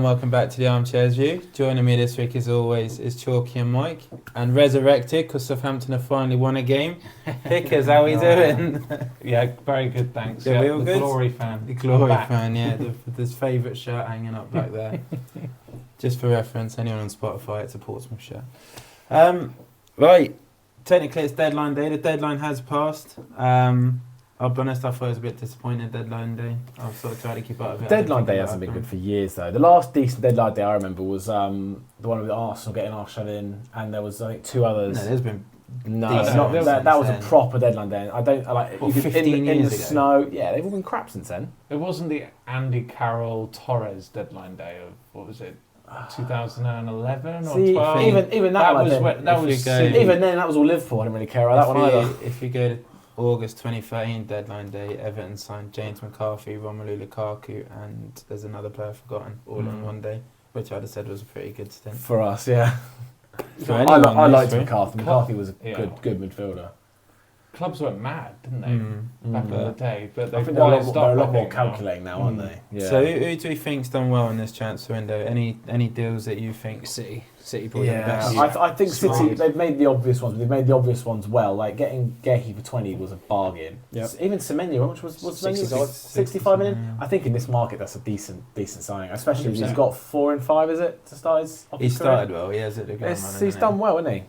and welcome back to the Armchairs View. Joining me this week, as always, is Chalky and Mike, and resurrected because Southampton have finally won a game. Pickers, how we doing? Yeah, very good, thanks. Yeah, we all the good? Glory fan. The Glory fan, yeah, his favourite shirt hanging up back there. Just for reference, anyone on Spotify, it's a Portsmouth shirt. Right, technically it's deadline day. The deadline has passed. I'll be honest, I thought it was a bit disappointing, deadline day. I've sort of tried to keep up with it. Deadline day hasn't been good for years, though. The last decent deadline day I remember was the one with Arsenal getting Arsenal in, and there was, I think, two others. No, there's been... that was a proper deadline day. I don't like... What, 15 in years the ago? Snow. Yeah, they've all been crap since then. It wasn't the Andy Carroll Torres deadline day of, what was it, 2011 or 12? Even that was even then, that was all Liverpool. I didn't really care about that one either. If you go to August 2013 deadline day, Everton signed James McCarthy, Romelu Lukaku, and there's another player forgotten, all in one day, which I'd have said was a pretty good stint. For us, yeah. I liked McCarthy. McCarthy was a good midfielder. Clubs went mad, didn't they, back in the day? But I think they're a lot more calculating now, aren't they? Yeah. So who do you think's done well in this transfer window? Any deals that you think? City probably done the best. I think City, they've made the obvious ones. They've made the obvious ones well. Like getting Gehi for 20 was a bargain. Yep. Even Semenyo, how much was Semenyo? 65 million. I think in this market that's a decent signing, especially if he's got 4 and 5. Is it to start his? He started well. He has it to go. He's done well, hasn't he?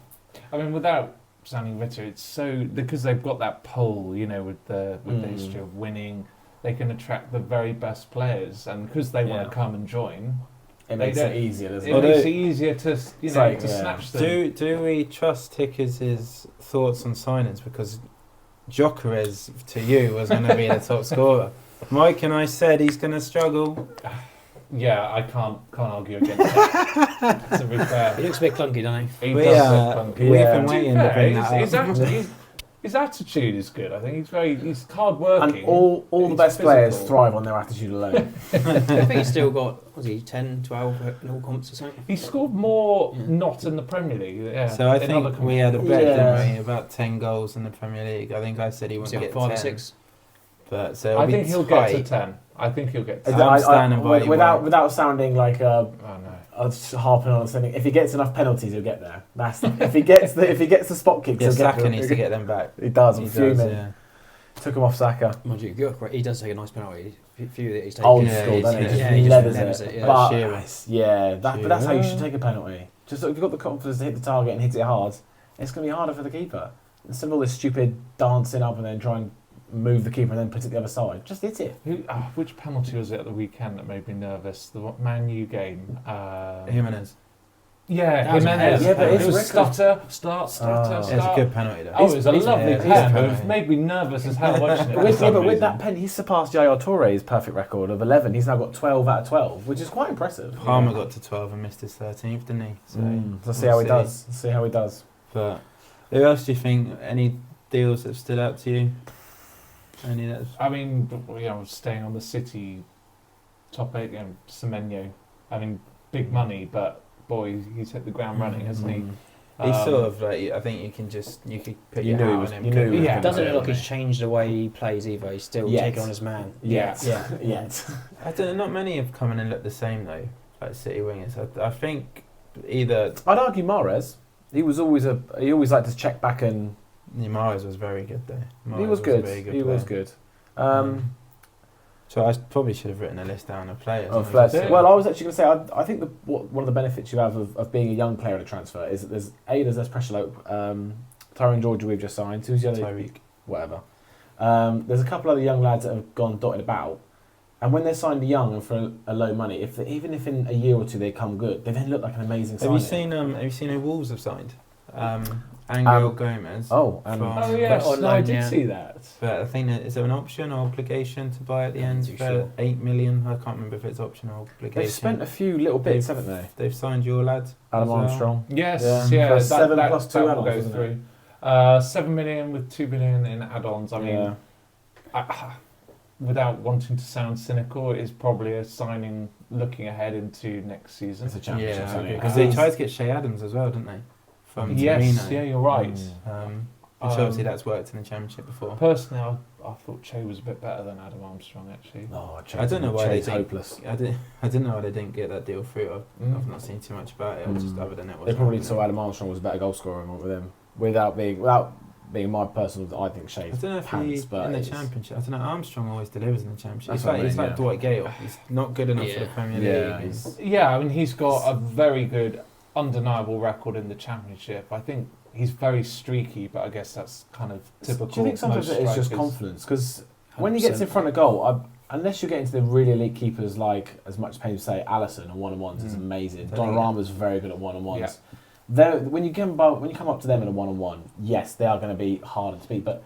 I mean, without sounding bitter, it's so because they've got that pull, with the history of winning, they can attract the very best players, and because they want to come and join, it makes it easier. Doesn't it makes it easier to snatch them. Do we trust Hickers' thoughts on signings? Because Gyökeres to you was going to be the top scorer. Mike and I said he's going to struggle. Yeah, I can't argue against that. To be fair, He looks a bit clunky, doesn't he? he does look clunky. We've been waiting to bring that up. His attitude is good. I think he's hard working. And all the best players thrive on their attitude alone. I think he's still got 10, 12 in all comps or something. He scored more not in the Premier League. Yeah. So I think we had a bet, didn't we, about 10 goals in the Premier League. I think I said he wouldn't get 5 10. or 6. But so I think he'll get to 10. I think he'll get to 10. I'm standing by you. Without sounding like harping on something. If he gets enough penalties, he'll get there. if he gets the spot kicks, Saka needs to get them back. He does. I'm fuming. Took him off Saka. Mind you, Gyökeres, he does take a nice penalty. A few that he's taken. Old school, doesn't he? He levers just it. Yeah. But that's how you should take a penalty. Just if you've got the confidence to hit the target and hit it hard, it's going to be harder for the keeper. Instead of all this stupid dancing up and then try and move the keeper and then put it the other side. Just hit it. Which penalty was it at the weekend that made me nervous? The Man U game. Jimenez. Yeah, Jimenez. Yeah, but it was stutter. It's a good penalty though. Oh, it was a lovely pen, but it made me nervous as hell watching it. But with that pen, he's surpassed Yaya Touré's perfect record of 11. He's now got 12 out of 12, which is quite impressive. Palmer got to 12 and missed his 13th, didn't he? So let's see how he does. Let's see how he does. But who else do you think? Any deals that stood out to you? I mean, staying on the City top 8, Semenyo. I mean, big money, but boy, he's hit the ground running, hasn't he? He's sort of like, I think you could put your hat on him. It doesn't look like he's changed the way he plays either. He's still taking on his man. Yeah. I don't know, not many have come in and looked the same though, like City wingers. I think either... I'd argue Mahrez. He always liked to check back and... Mahrez was very good though. He was good. He was good. So I probably should have written a list down of players. Well, I was actually going to say, I think one of the benefits you have of being a young player in a transfer is that there's less pressure. Like Tyrone Georgia we've just signed. Who's the other? Tyreek. Whatever. There's a couple other young lads that have gone dotted about. And when they're signed young and for a low money, even if in a year or two they come good, they then look like an amazing signing. Have you seen who Wolves have signed? Angel Gomez. I did see that. But I think is there an option or obligation to buy at the end for 8 million? I can't remember if it's option or obligation. They've spent a few little bits, haven't they? They've signed your lad, Adam Armstrong. Yes, For 7 plus 2 will go through. 7 million with 2 million in add-ons. I mean, without wanting to sound cynical, it is probably a signing looking ahead into next season. It's a championship signing. Because they tried to get Shea Adams as well, didn't they? From Torino. Yeah, you're right. obviously that's worked in the Championship before. Personally, I thought Che was a bit better than Adam Armstrong, actually. No, I don't know why Che's they hopeless. I didn't know why they didn't get that deal through. I've not seen too much about it. Just other than it was. They probably saw Adam Armstrong was a better goal scorer and went with him without being my personal. I think Che's I don't know if pants, but in the Championship. I don't know. Armstrong always delivers in the Championship. That's He's what I like mean, Dwight Gale. He's not good enough for the Premier League. Yeah, I mean he's got a very good, undeniable record in the Championship. I think he's very streaky, but I guess that's kind of typical. Do you think sometimes most it is just strikers. confidence? Because when he gets in front of goal, unless you get into the really elite keepers like, as much as pain to say, Alisson and one-on-ones is amazing. Donnarumma's very good at one-on-ones. When you come up to them in a one-on-one, yes, they are going to be harder to beat. But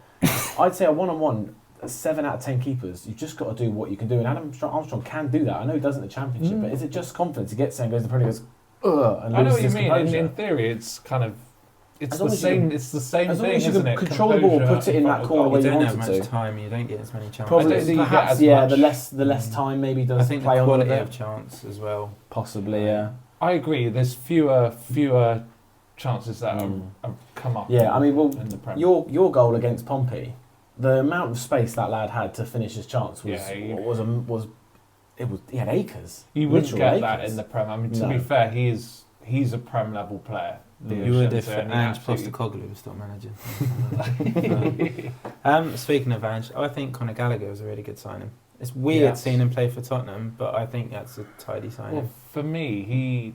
I'd say a one-on-one, 7 out of 10 keepers, you've just got to do what you can do. And Adam Armstrong can do that. I know he does in the Championship, but is it just confidence? He gets there and goes to the Premier League, goes, and I know loses what you his mean. composure. In theory, it's kind of it's As the long as you same. can- It's the same as long thing, as you isn't can it? control the ball, Composure put it in that front of corner goal. where You you don't wanted have much to. time. You don't get as many chances. I don't Probably, think you get perhaps, as yeah. much. The less time maybe I does think play the on a quality bit. of chance as well. Possibly, yeah. I agree. There's fewer chances that have come up. Yeah, I mean, well, in the Prem. your goal against Pompey, the amount of space that lad had to finish his chance was he had acres. You wouldn't Literal get that acres. in the Prem. I mean, to No. be fair, he's a Prem level player. You would if Ange Ange Postecoglou was still managing. Speaking of Ange, I think Conor Gallagher was a really good signing. It's weird seeing him play for Tottenham, but I think that's a tidy signing. Well, for me,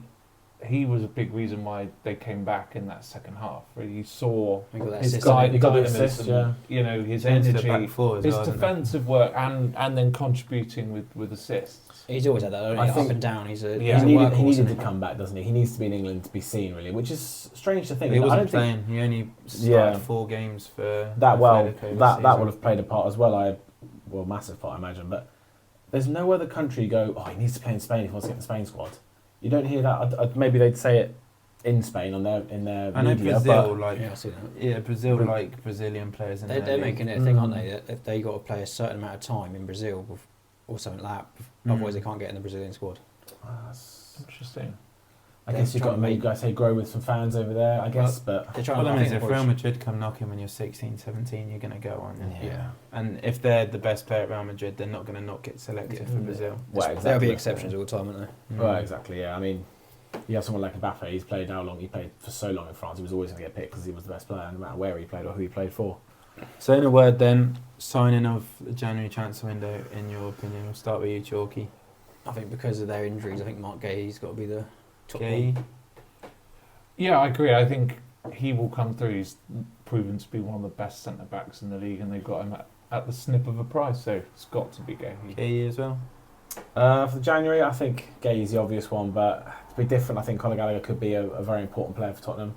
he was a big reason why they came back in that second half. Where you saw We got that his assist. He got the dynamism, assist, yeah. you know, his Changed the energy, back four as his well, didn't defensive work, and then contributing with assists. He's always had that, I up think and down. He's a Yeah. he's a He workhorse, needed to isn't he? come back, doesn't he? He needs to be in England to be seen, really, which is strange to think. He I wasn't don't think playing. He only started Yeah. 4 games for that well. Atletico this That season. would have played a part as well. Massive part, I imagine. But there's no other country you go, oh, he needs to play in Spain if he wants to get in the Spain squad. You don't hear that. Maybe they'd say it in Spain in their I know media, Brazil, Yeah, I see that. Brazil like Brazilian players. In They're their making it a thing, aren't they? That if they got to play a certain amount of time in Brazil or something like that, otherwise they can't get in the Brazilian squad. Interesting. I guess you've got to trying to make, like I say, grow with some fans over there, I guess. But They're trying Well, to I mean, if think Real Madrid come knocking when you're 16, 17, you're going to go on. yeah. And if they're the best player at Real Madrid, they're not going to not get selected for Brazil. Well, There'll exactly. be exceptions all the time, won't there? Well, exactly. Yeah. I mean, you have someone like Mbappe. He's played how long? He played for so long in France. He was always going to get picked because he was the best player, no matter where he played or who he played for. So, in a word, then, signing of the January transfer window, in your opinion, we'll start with you, Chalky. I think because of their injuries, I think Mark Gay's got to be the top Gay. one. Yeah, I agree. I think he will come through. He's proven to be one of the best centre backs in the league, and they've got him at the snip of a price, so it's got to be Gay. Gay as well. For January, I think Gay is the obvious one, but to be different, I think Conor Gallagher could be a very important player for Tottenham,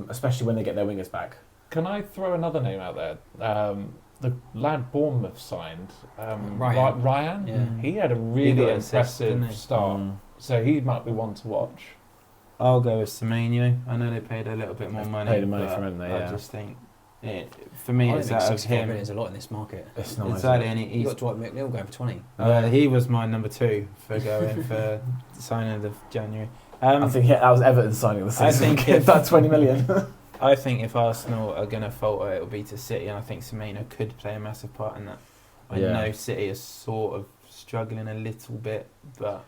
especially when they get their wingers back. Can I throw another name out there? The lad Bournemouth signed, Ryan. Ryan. Yeah. He had a He really got assist, didn't impressive he? start, so he might be one to watch. I'll go with Semenyo. I know they paid a little bit more They've money. paid him money but for him, I yeah. just think, for me, I don't it's think out of 65 him. million is a lot in this market. It's not Exactly, and You he's got Dwight McNeil going for 20. he was my number 2 for going for signing of January. I think that was Everton signing the I season. think if- that 20 million. I think if Arsenal are going to falter, it'll be to City, and I think Semenyo could play a massive part in that. I Yeah. know City is sort of struggling a little bit, but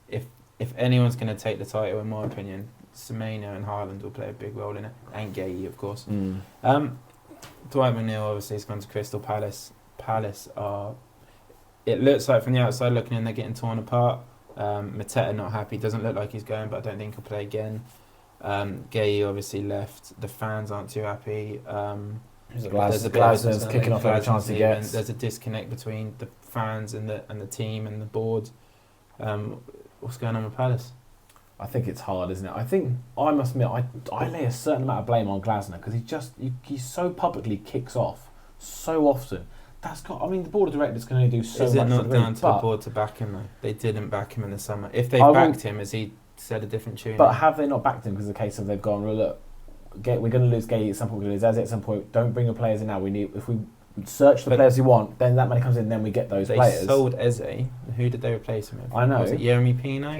if anyone's going to take the title, in my opinion, Semenyo and Haaland will play a big role in it, and Gay, of course. Dwight McNeil obviously has gone to Crystal Palace. Palace are, it looks like from the outside looking in, they're getting torn apart. Mateta not happy, doesn't look like he's going, but I don't think he'll play again. Gay obviously left. The fans aren't too happy. There's a bit of Glasner's kicking off every chance he gets. There's a disconnect between the fans and the team and the board. What's going on with Palace? I think it's hard, isn't it? I must admit, I lay a certain amount of blame on Glasner because he so publicly kicks off so often. The board of directors can only do so much. Is it not for the down league, to the board to back him though? They didn't back him in the summer. If they I backed him, as he said a different tune. But have they not backed him because the case of they've gone, well, look, we're going to lose Gay at some point, we're going to lose Eze at some point. Don't bring your players in now. If we search the players you want, then that money comes in, then we get those players. They sold Eze. Who did they replace him with? I know. Was it Jeremy Pino?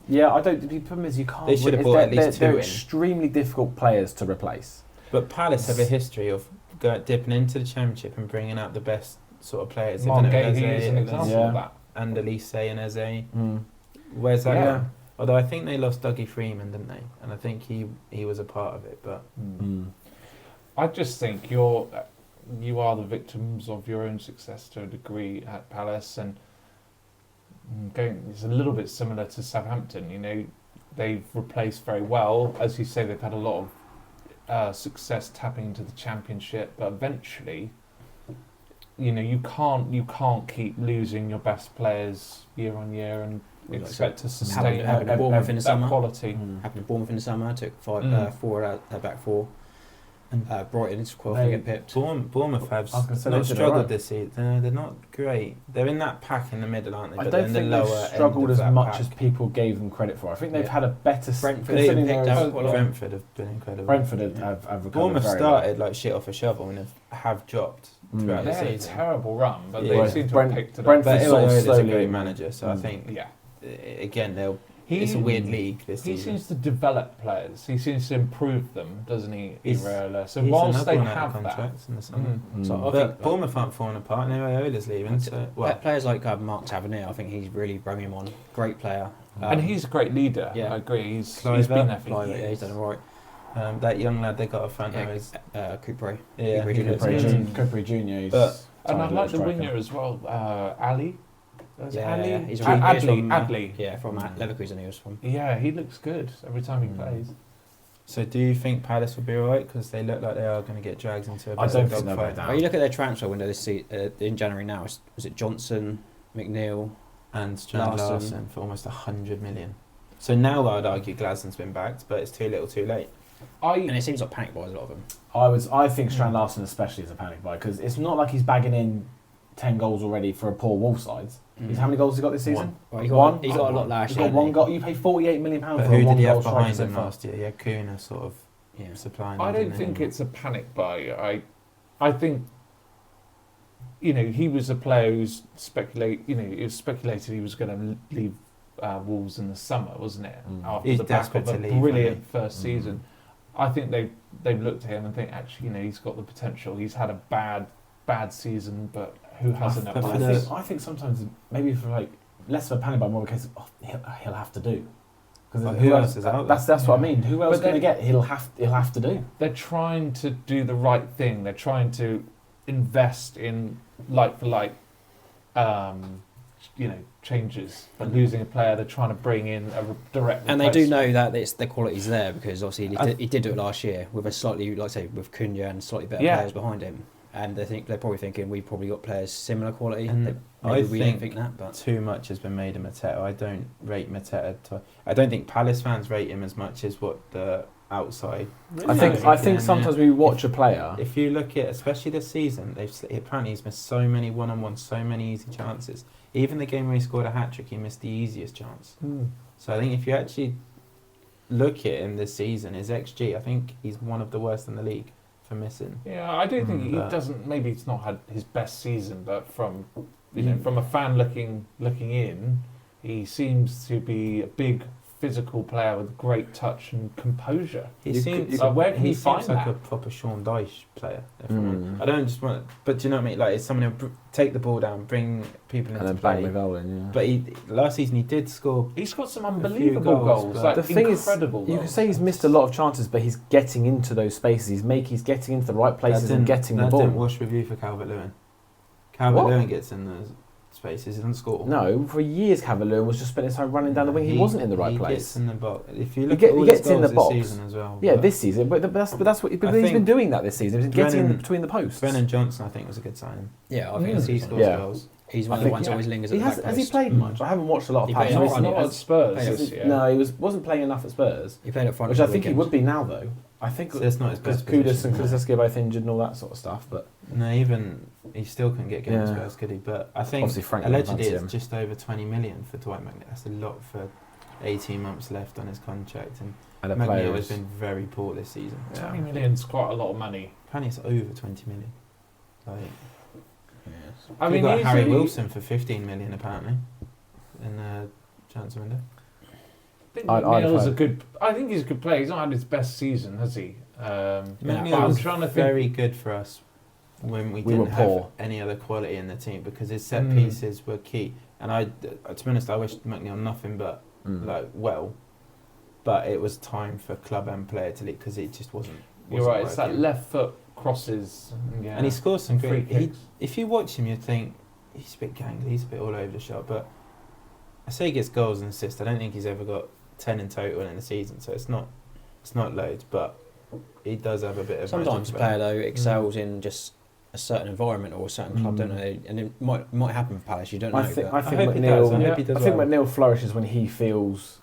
Yeah, I don't. The problem is you can't. They should have bought at least 2 They're in. extremely difficult players to replace. But Palace have a history of dipping into the Championship and bringing out the best sort of players. Mark Gahey is an example of that. And Elise and Eze. Where's that gone? Although I think they lost Dougie Freeman, didn't they? And I think he was a part of it. But I just think you are the victims of your own success to a degree at Palace, and it's a little bit similar to Southampton. You know, they've replaced very well, as you say. They've had a lot of success tapping into the Championship, but eventually, you know, you can't keep losing your best players year on year and expect to sustain happened Bournemouth in the summer. Quality. Happened to Bournemouth in the summer. Took four out their back four. And Brighton is quite get pipped. Bournemouth have not struggled this season. They're not great. They're in that pack in the middle, aren't they? I don't think they've struggled as much as people gave them credit for. I think they've had a better... Brentford have been incredible. Brentford have recovered. Bournemouth started like shit off a shovel and have dropped throughout the season. They had a terrible run, but they seem to have picked it up. Brentford is a great manager, so I think, again, it's a weird league this season. He seems to develop players. He seems to improve them, doesn't he, Iraola? So he's whilst they have have that... in the summer. So but Bournemouth aren't falling apart, and Iraola's leaving. Players like Mark Tavernier, I think he's really brought him on. Great player. And he's a great leader, I agree. He's been there for years. He's done all right. That young lad they got up front now is... Coupre. Coupre Jr. And I like the winger as well, Ali. He's Adley. From Leverkusen he was from. Yeah, he looks good every time he plays. So do you think Palace will be alright? Because they look like they are going to get dragged into a I don't think they'll fight. down. You look at their transfer window in January now. Was it Johnson, McNeil, and Strand Larsen for almost 100 million? So now I'd argue Glaston's been backed, but it's too little, too late. And it seems like panic buys a lot of them. I think Strand Larsen especially is a panic buy because it's not like he's bagging in 10 goals already for a poor Wolves side. How many goals has he got this season? He got a lot last year. He got one goal. You pay £48 million for but a who one did he goal have behind striker him last year? Yeah, Kuna sort of supplying. I don't think it's a panic buy. I think, you know, he was a player who's it was speculated he was going to leave Wolves in the summer, wasn't it? After the back of a brilliant first season. I think they've looked at him and think, actually, you know, he's got the potential. He's had a bad season, but who hasn't? I think sometimes maybe for like less of a panic buy, more of a case of he'll have to do. Because who else is out there? That's what I mean. Who else going to get? He'll have to do. They're trying to do the right thing. They're trying to invest in like for like, changes. By losing a player, they're trying to bring in a direct. And they do know that the quality's there because obviously he did do it last year with a slightly, like I say, with Cunha and slightly better players behind him. And they're probably thinking we've probably got players similar quality. And we don't think that, but too much has been made of Mateta. I don't rate Mateta. I don't think Palace fans rate him as much as what the outside. Really? I think sometimes we watch a player. If you look at, especially this season, apparently he's missed so many one-on-ones, so many easy chances. Even the game where he scored a hat-trick, he missed the easiest chance. So I think if you actually look at him this season, his XG, I think he's one of the worst in the league for missing. Yeah, I do think he doesn't. Maybe he's not had his best season, but from from a fan looking in, he seems to be a big physical player with great touch and composure. Where can you find that? Like a proper Sean Dyche player. I don't just want, but do you know what I mean? Like it's someone who take the ball down, bring people into play. But last season he did score. He's got some unbelievable goals. Like the thing is, goals. you can say he's missed a lot of chances, but he's getting into those spaces. He's getting into the right places and getting the ball. That didn't wash review for Calvert-Lewin. Calvert-Lewin gets in the spaces, he doesn't score. No, for years Calvert-Lewin was just spending his time running down the wing. He wasn't in the right place. He gets in the box. If you look he gets in the box this season as well. Yeah, this season. But that's what he's been doing that this season. He's getting in between the posts. Brennan Johnson, I think, was a good signing. Yeah, I think he scores goals. He's one of the ones always lingers at the back post. Has he played much? I haven't watched a lot of Palace recently. Not at Spurs. No, he wasn't playing enough at Spurs. He played up front, which I think he would be now, though. I think so it's not his best Kudus and Kulusevski are both injured and all that sort of stuff. But no, even he still couldn't get games Spurs, could he? But I think allegedly it's just over 20 million for Dwight McNeil. That's a lot for 18 months left on his contract, and McNeil has been very poor this season. 20 million's quite a lot of money. Apparently it's over 20 million. Like, I mean, got Harry Wilson for 15 million apparently in the transfer window. think McNeil's a good. I think he's a good player. He's not had his best season, has he? McNeil was very good for us when we didn't have any other quality in the team because his set pieces were key. And to be honest, I wish McNeil nothing but but it was time for club and player to lead because it just wasn't. You're right. It's that left foot crosses, and he scores some free kicks. If you watch him, you'd think he's a bit gangly, he's a bit all over the shop. But I say he gets goals and assists. I don't think he's ever got 10 in total in the season, so it's not loads, but he does have a bit of. Sometimes a player though excels in just a certain environment or a certain club, don't they? And it might happen for Palace. You don't know. I think McNeil flourishes when he feels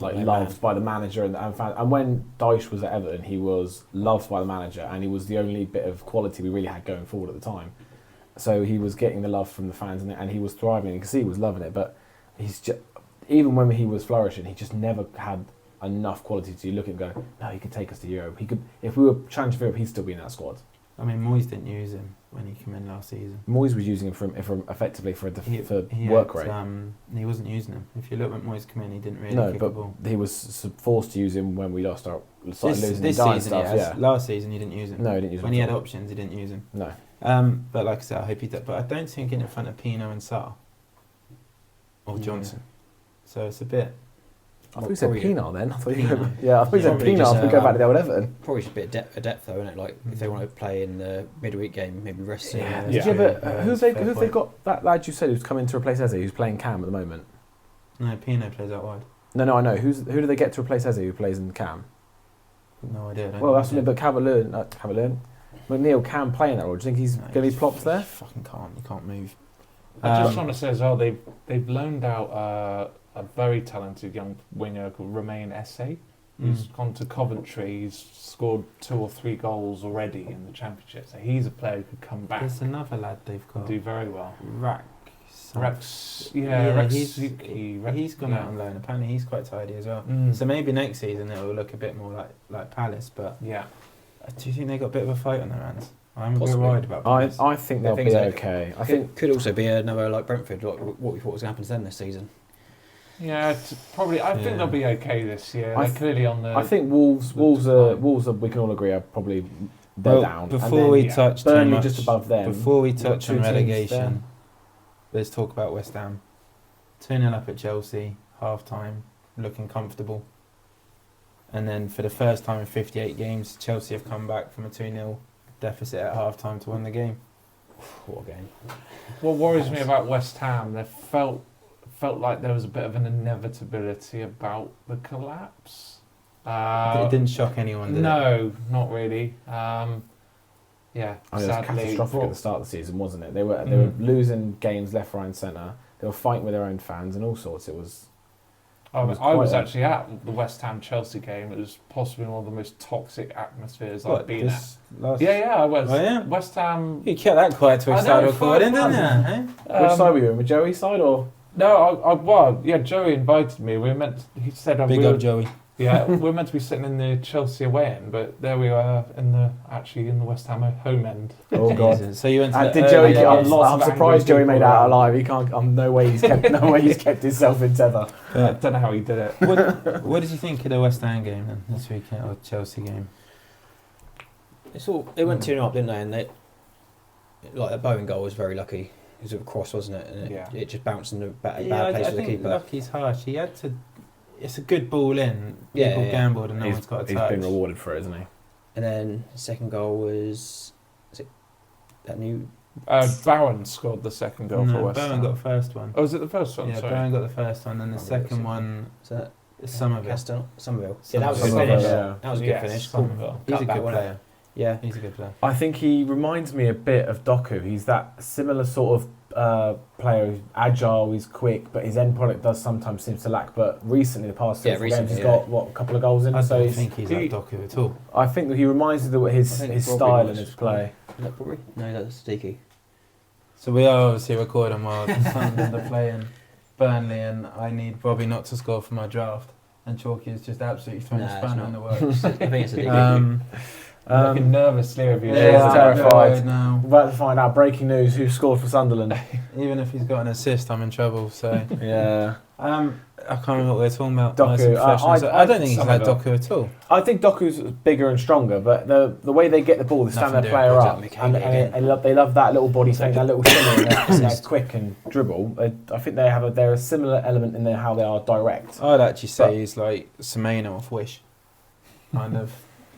like loved by the manager and fans. And when Dyche was at Everton, he was loved by the manager, and he was the only bit of quality we really had going forward at the time. So he was getting the love from the fans, and he was thriving. You can see he was loving it. But he's just, even when he was flourishing, he just never had enough quality to look and go, no, he could take us to Europe. He could, if we were challenging for Europe, he'd still be in that squad. I mean, Moyes didn't use him when he came in last season. Moyes was using him for effectively for work rate. He wasn't using him. If you look when Moyes came in, he didn't really kick the ball. He was forced to use him when we started losing this season. Stuff, Last season, he didn't use him. No, he didn't use him. When he had options, he didn't use him. No. But like I said, I hope he does. But I don't think in front of Pino and Sarr or Johnson. So it's a bit. I thought you said Pino then. I thought you said Pino after we go back to the old Everton. Probably just a bit of depth though, isn't it? Like if they want to play in the midweek game, maybe rest. Who've they got? That lad you said who's come in to replace Eze, who's playing Cam at the moment. No, Pino plays out wide. No, I know. Who do they get to replace Eze, who plays in Cam? No idea. Well, that's what. But Cavalier, McNeil can play in that role. Do you think he's going to be plopped there? Fucking can't. You can't move. I just want to say as well, they've loaned out a very talented young winger called Romain Esse. Who's gone to Coventry. He's scored 2 or 3 goals already in the Championship. So he's a player who could come back. There's another lad they've got. Do very well. Rex. He's gone out on loan. Apparently he's quite tidy as well. So maybe next season it will look a bit more like Palace. But do you think they got a bit of a fight on their hands? I'm a bit worried about Palace. I think they'll be okay. I think could also be another like Brentford. What we thought was going to happen to them this season. Yeah, probably. I think they'll be okay this year. They're clearly on the. I think Wolves are. We can all agree are probably down. Before we touch Burnley just above them. Before we touch on relegation, let's talk about West Ham. 2-0 up at Chelsea, half time, looking comfortable. And then for the first time in 58 games, Chelsea have come back from a 2-0 deficit at half time to win the game. What a game! What worries me about West Ham, they felt like there was a bit of an inevitability about the collapse. It didn't shock anyone, did it? No, not really. It was catastrophic at the start of the season, wasn't it? They were losing games left, right, and centre. They were fighting with their own fans and all sorts. I was actually at the West Ham Chelsea game. It was possibly one of the most toxic atmospheres I've been at. I was. Oh, yeah? West Ham. You kept that quiet till we started recording, didn't you? Which side were you in? With Joey's side or? No, Joey invited me. He said Big up Joey. Yeah, we were meant to be sitting in the Chelsea away end, but there we were in the West Ham home end. Oh God! So you went to did Joey? I'm surprised Joey made it out alive. He can't. No way he's kept himself in tether. I don't know how he did it. What did you think of the West Ham game then this weekend, or Chelsea game? They went 2-0 up, didn't they? And the Bowen goal was very lucky. It was a cross, wasn't it? And it just bounced in the bad place for the keeper. Lucky's harsh. He had to. It's a good ball in. People gambled and no one's got a touch. He's been rewarded for it, isn't he? And then the second goal was it that new? Bowen scored the second goal for West Ham. Bowen got the first one. Oh, was it the first one? Yeah, sorry. Bowen got the first one, and the second one. Was that Somerville. Yeah, that was a good finish. Yeah. That was a good finish. Somerville. He's a good player. Yeah, he's a good player. I think he reminds me a bit of Doku. He's that similar sort of player who's agile, he's quick, but his end product does sometimes seem to lack. But recently, the past 3 games, he's got a couple of goals in. I don't think he's like Doku at all. I think that he reminds me of his style and his play. Is that probably? No, that's Sticky. So we are obviously recording while Sunderland are playing Burnley, and I need Bobby not to score for my draft. And Chalky is just absolutely throwing a spanner in the works. I think it's a Looking nervously over your Yeah, shoulder. terrified. Now. We're about to find out breaking news who scored for Sunderland. Even if he's got an assist, I'm in trouble. So Yeah. I can't remember what we're talking about. Doku. Nice and professional. I don't think he's some like of it. Doku at all. I think Doku's bigger and stronger, but the way they get the ball, they stand Nothing their doing player with up, Jack and McHale they love that little body thing, that little shimmy, and they're quick and dribble. I think they're a similar element in how they are direct. I'd actually say he's like Semenyo off Wish, kind of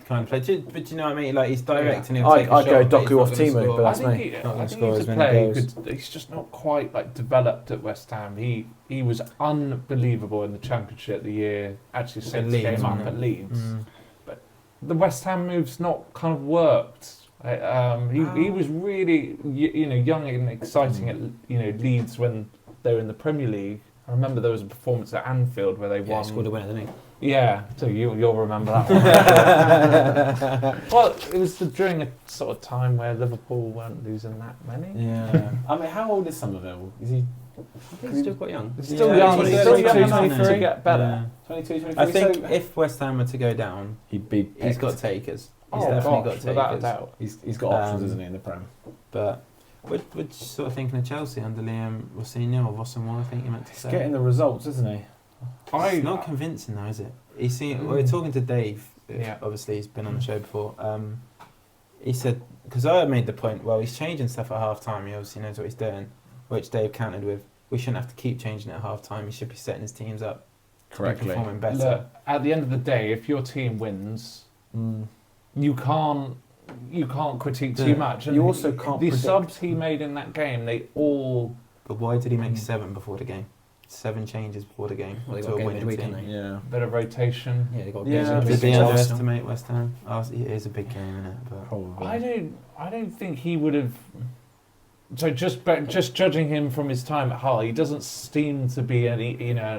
play. But you know what I mean? Like he's direct and he'll take a shot. I'd go but he's Doku not off gonna Timu, score. but I that's think, me. he, Not I gonna think score he's as a many player who goals. he's just not quite like developed at West Ham. He was unbelievable in the Championship the year actually since he Leeds, came up wasn't at it? Leeds. But the West Ham move's not kind of worked. He was really young and exciting at Leeds when they were in the Premier League. I remember there was a performance at Anfield where they Yeah, won. he scored a winner, didn't he? Yeah, so you'll remember that one. Well, it was during a sort of time where Liverpool weren't losing that many. Yeah. I mean, how old is Somerville? Is he I think he's still quite young. He's still Yeah, young. he's He's still 22, young enough 23. to get better. 22, 23? I think So if West Ham were to go down, he'd be picked. he's got takers. He's Oh, definitely gosh, got takers. without a doubt. He's got options, Um, isn't he, in the Prem? But we're sort of thinking of Chelsea under Liam Rossini or Vossamo, I think you meant to He's say. getting the results, isn't he? It's not convincing though, is it? We're talking to Dave. Yeah. Obviously, he's been on the show before. He said, because I made the point, well, he's changing stuff at half time. He obviously knows what he's doing, which Dave countered with. We shouldn't have to keep changing it at half time. He should be setting his teams up to be performing better. Look, at the end of the day, if your team wins, you can't critique too much. And You also can't the predict. subs he made in that game, they all. But why did he make 7 before the game? 7 changes before the game. Well, they to got a game winning midweek, team. didn't they? Yeah. Bit of rotation. Yeah, they got Yeah, games I in Did think they between. so. underestimate West Ham? It is a big game, isn't it? But Probably. I don't think he would have. So just judging him from his time at Hull, he doesn't seem to be a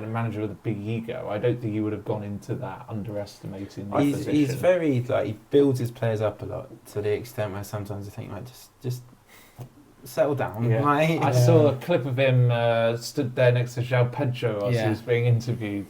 manager with a big ego. I don't think he would have gone into that underestimating the position. he's very he builds his players up a lot to the extent where sometimes I think just settle down. Yeah. Like, I saw a clip of him stood there next to João Pedro as he Yeah. was being interviewed.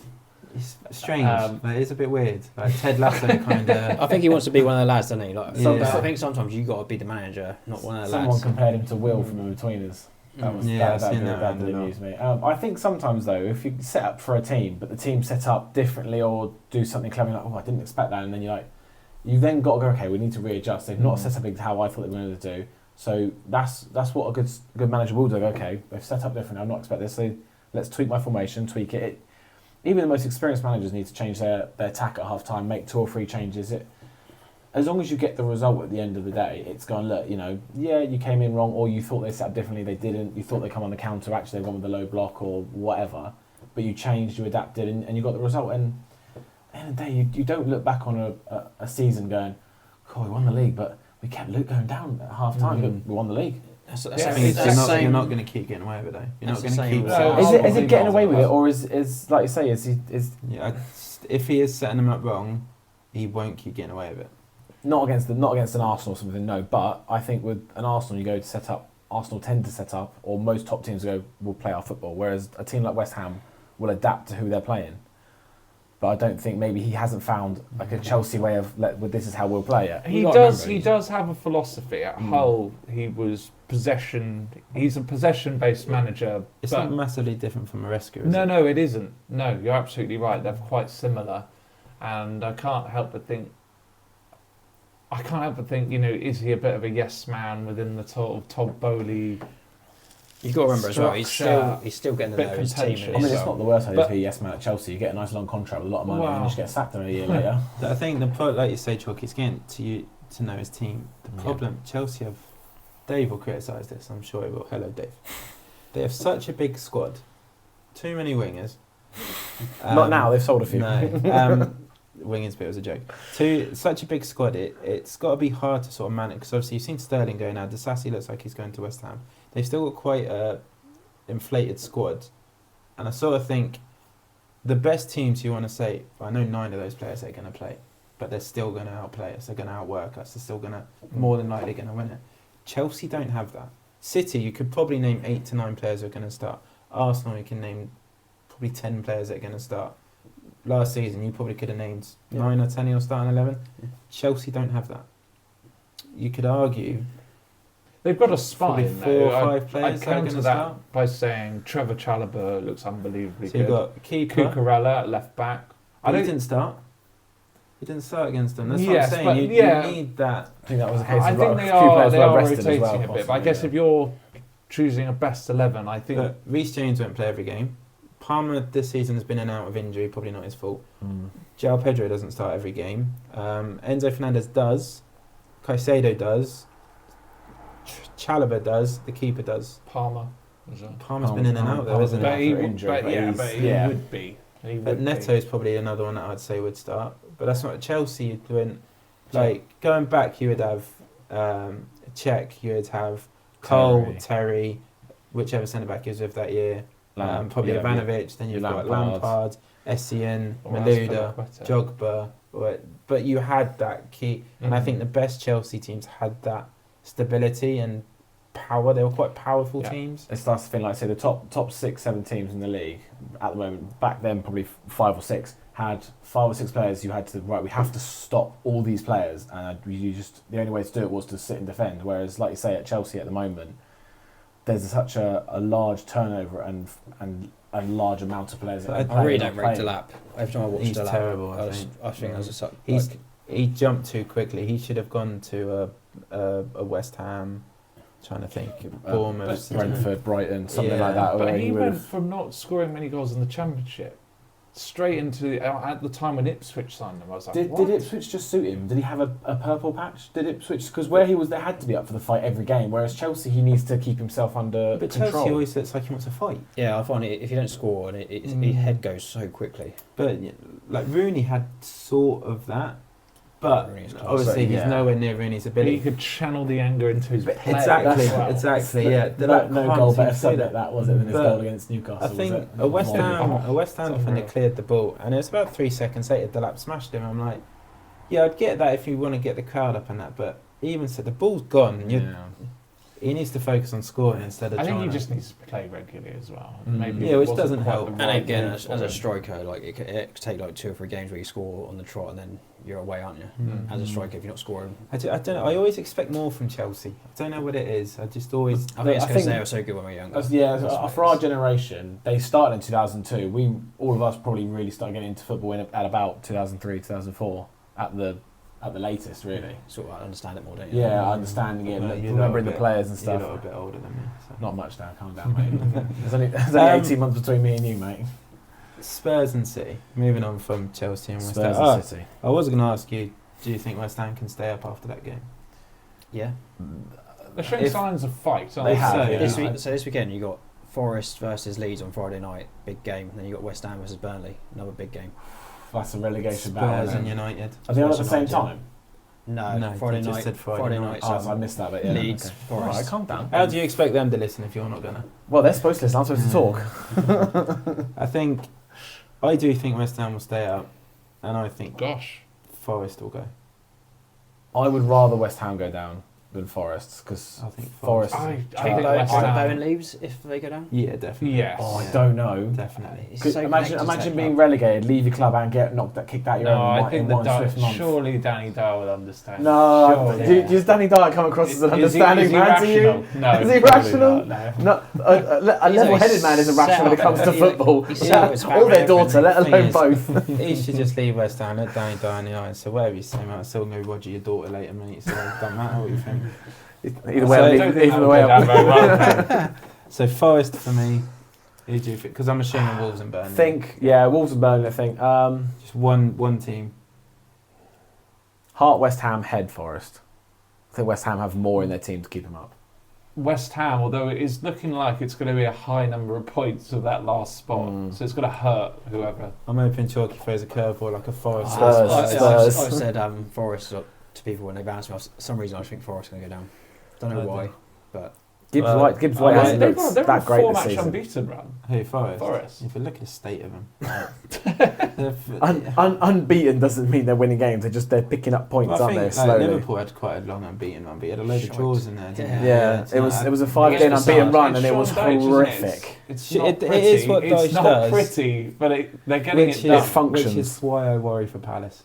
it's strange. It's a bit weird. Like Ted Lasso kind of. I think he wants to be one of the lads, doesn't he? Like, Yeah. I think sometimes you got to be the manager, not one of the Someone lads. compared him to Will from In Betweeners. That was Yeah, I've that seen that did a lot. amuse me. I think sometimes though, if you set up for a team, but the team set up differently or do something clever, like I didn't expect that, and then you've then got to go, okay, we need to readjust. They've not set up how I thought they were going to do. So that's what a good manager will do. Okay, they've set up differently. I'm not expecting this. So let's tweak my formation, tweak it. Even the most experienced managers need to change their tack at half time, make 2 or 3 changes. As long as you get the result at the end of the day, it's gone, look, you came in wrong, or you thought they set up differently, they didn't. You thought they come on the counter, actually they've gone with the low block or whatever. But you changed, you adapted, and you got the result. And at the end of the day, you don't look back on a season going, oh, we won the league, but we kept going down at half time. We won the league. That's I Yeah, mean, that's you're not going to keep getting away with it, though. You're not That's going the to keep. same. No, Is it getting away with it, or is like you say, is Yeah, if he is setting them up wrong, he won't keep getting away with it. not against an Arsenal or something? No, but I think with an Arsenal, you go to set up. Arsenal tend to set up, or most top teams will play our football, whereas a team like West Ham will adapt to who they're playing. But I don't think maybe he hasn't found like a Chelsea way of this is how we'll play it. He does have a philosophy. At Hull, he was possession. He's a possession-based manager. It's but not massively different from Maresca, is it? No, it isn't. No, you're absolutely right. They're quite similar, and I can't help but think. Is he a bit of a yes man within the sort of Todd Bowley? You've got to remember as well, he's Structure, still getting to bit know his team. contentious. I mean, it's not the worst idea But- to be a yes man at Chelsea. You get a nice long contract with a lot of money, and Wow. you just get sacked a year later. I think the point, like you say, Chalk, he's getting to know his team. The Yeah. problem, Chelsea have. Dave will criticise this, I'm sure he will. Hello, Dave. They have such a big squad, too many wingers. Not now. They've sold a few. No, wingers bit was a joke. Such a big squad, it's got to be hard to sort of manage. Because obviously you've seen Sterling go now. Disasi looks like he's going to West Ham. They've still got quite a inflated squad, and I sort of think the best teams you want to say. I know 9 of those players are going to play, but they're still going to outplay us. They're going to outwork us. They're still going to more than likely going to win it. Chelsea don't have that. City, you could probably name 8 to 9 players who are going to start. Arsenal, you can name probably 10 players that are going to start. Last season, you probably could have named 9 or 10 who will start in 11. Chelsea don't have that. you could argue They've got a probably spine. 4 or though. 5 players I'd that are going counter to that start. by saying Trevor Chalobah looks unbelievably So you've good. got keeper. Cucurella at left back. He didn't start. He didn't start against them. That's Yes, what I'm but saying. You yeah. need that. I think that was a case I of think a they few are players they were are rested rotating as well, a bit. But I possibly, guess yeah. if you're choosing a best 11, I think But Reece James won't play every game. Palmer this season has been in and out of injury, probably not his fault. João Pedro doesn't start every game. Enzo Fernandez does. Caicedo does. Chalobah does. The keeper does. Palmer. Is a, Palmer's been in and out though, Palmer's isn't been he? out for injury, but he yeah. would be. He But would Neto's probably another one that I'd say would start. But that's not Chelsea. You'd win. Like going back, you would have Czech. You would have Cole, Terry, whichever centre back is with that year. Probably Ivanovic. Then you've got Lampard, Essien, Malouda, Jogba. But you had that key, and I think the best Chelsea teams had that stability and power. They were quite powerful teams. It starts to feel like, say, the top 6, 7 teams in the league at the moment. Back then, probably 5 or 6 had 5 or 6 players. You had to we have to stop all these players, and the only way to do it was to sit and defend. Whereas, like you say, at Chelsea at the moment, there's such a large turnover and a large amount of players. I really don't rate Delap. Every time I watch He's Delap, terrible. I think that's a he jumped too quickly. He should have gone to a West Ham. Trying to think, Bournemouth, Brentford, Brighton, something like that. But he went from not scoring many goals in the Championship straight into at the time when Ipswich signed him. I was like, did Ipswich just suit him? Did he have a purple patch? Did Ipswich, because where he was, they had to be up for the fight every game. Whereas Chelsea, he needs to keep himself under but control. Chelsea always looks like he wants to fight. Yeah, I find it, if you don't score, and his head goes so quickly. But like Rooney had sort of that. But Rooney's class. obviously he's nowhere near Rooney's ability. he could channel the anger into his play. Exactly. Yeah, no goal better subject that was it than his goal against Newcastle. I think a West Ham defender cleared the ball, and it was about 3 seconds later Delap smashed him. I'm like, yeah, I'd get that if you want to get the crowd up and that, but even said the ball's gone. He needs to focus on scoring instead of. I think trying he just needs to play regularly as well. Maybe which doesn't help. And again, as a striker, like it could take like 2 or 3 games where you score on the trot, and then you're away, aren't you? As a striker, if you're not scoring, I don't know. I always expect more from Chelsea. I don't know what it is. I just always. I think it's because they were so good when we were younger. For our generation, they started in 2002. All of us probably really started getting into football at about 2003, 2004 at the latest, really. Sort of understand it more, don't you? Yeah, understanding it, remembering the players and stuff. You're a little bit older than me. So. Not much now, calm down, mate. There's only 18 months between me and you, mate. Spurs and City. Moving on from Chelsea and West Ham. Spurs and City. I was going to ask you, do you think West Ham can stay up after that game? Yeah. They're showing signs of fight, aren't they? This weekend you got Forest versus Leeds on Friday night, big game. Then you got West Ham versus Burnley, another big game. That's a relegation Spurs battle. and United. Are they on at the same time? No, Friday night. Just Friday night. So I missed that, but yeah. Leeds, Forest. Right, calm down. How do you expect them to listen if you're not going to? Well, they're supposed to listen. I'm supposed to talk. I do think West Ham will stay up, and I think Forest will go. I would rather West Ham go down than Forest, because I think Forest. I think West Ham. Bowen leaves if they go down. Yeah, definitely. Yes. Oh, I don't know. Definitely. Imagine being relegated, leave your club and get kicked out your own I think in one swift month. surely Danny Dyer will understand. No, does Danny Dyer come across as an understanding man to you? No. Is he rational? No. A level-headed man isn't rational when it comes to football. Or their daughter, let alone both. He should just leave West Ham, let Danny Dyer in the eye. So whatever you say, mate, I'll still go Roger your daughter later, mate. So it doesn't matter what you think. Either way, So Forest for me. Who do you think? Because I'm assuming Wolves and Burnley. Wolves and Burnley. I think just one team. Heart, West Ham, head Forest. I think West Ham have more in their team to keep them up. West Ham, although it is looking like it's going to be a high number of points of that last spot, so it's going to hurt whoever. I'm hoping Chalky throws a curveball like a Forest. Spurs. I said Forest to people when they've asked me. For some reason I think Forest are going to go down. Don't know why, but Gibbs White hasn't looked that great this season. Unbeaten run. Who, Forest? Forest. If you look at the state of them. Unbeaten doesn't mean they're winning games. They're picking up points, aren't they? Slowly. Liverpool had quite a long unbeaten run, but he had a load of draws in there. Didn't he? Yeah, it was a 5-game unbeaten run, and it was horrific. It's not pretty. It is what Dyche does. It's not pretty, but they're getting it done. Functions. Which is why I worry for Palace.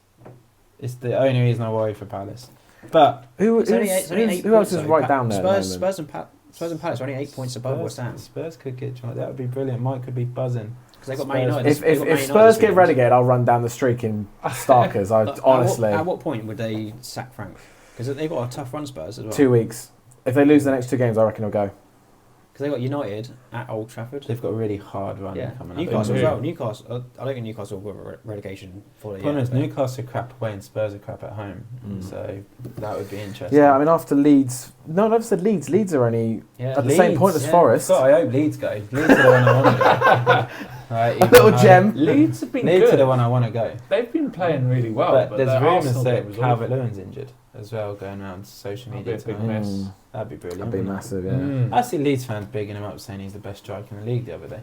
It's the only reason I worry for Palace. But Who It's only 8 who else points, is though. right down there? Spurs and Palace are only 8 points above West Ham. Spurs could get joined. That would be brilliant. Mike could be buzzing. Because they got Spurs. Man United. If Spurs get relegated, I'll run down the streak in Starkers. Honestly. At what point would they sack Frank? Because they've got a tough run, Spurs, as well. 2 weeks. If they lose the next 2 games, I reckon they'll go. Because they got United at Old Trafford. They've got a really hard run coming up. Newcastle as well. Newcastle. I don't think Newcastle will go relegation for the Problem is Newcastle are crap away and Spurs are crap at home. So that would be interesting. Yeah, I mean after Leeds. No, I never said Leeds. Leeds are only at the same point as Forest. God, I hope Leeds go. Leeds are the one I want to go. Right, a little gem. Leeds have been Leeds good. are the one I want to go. They've been playing really well. But there's rumours that Calvert-Lewin's injured as well going around social media. That'd be a big mess. That'd be brilliant. That'd be massive, yeah. I see Leeds fans bigging him up, saying he's the best striker in the league the other day.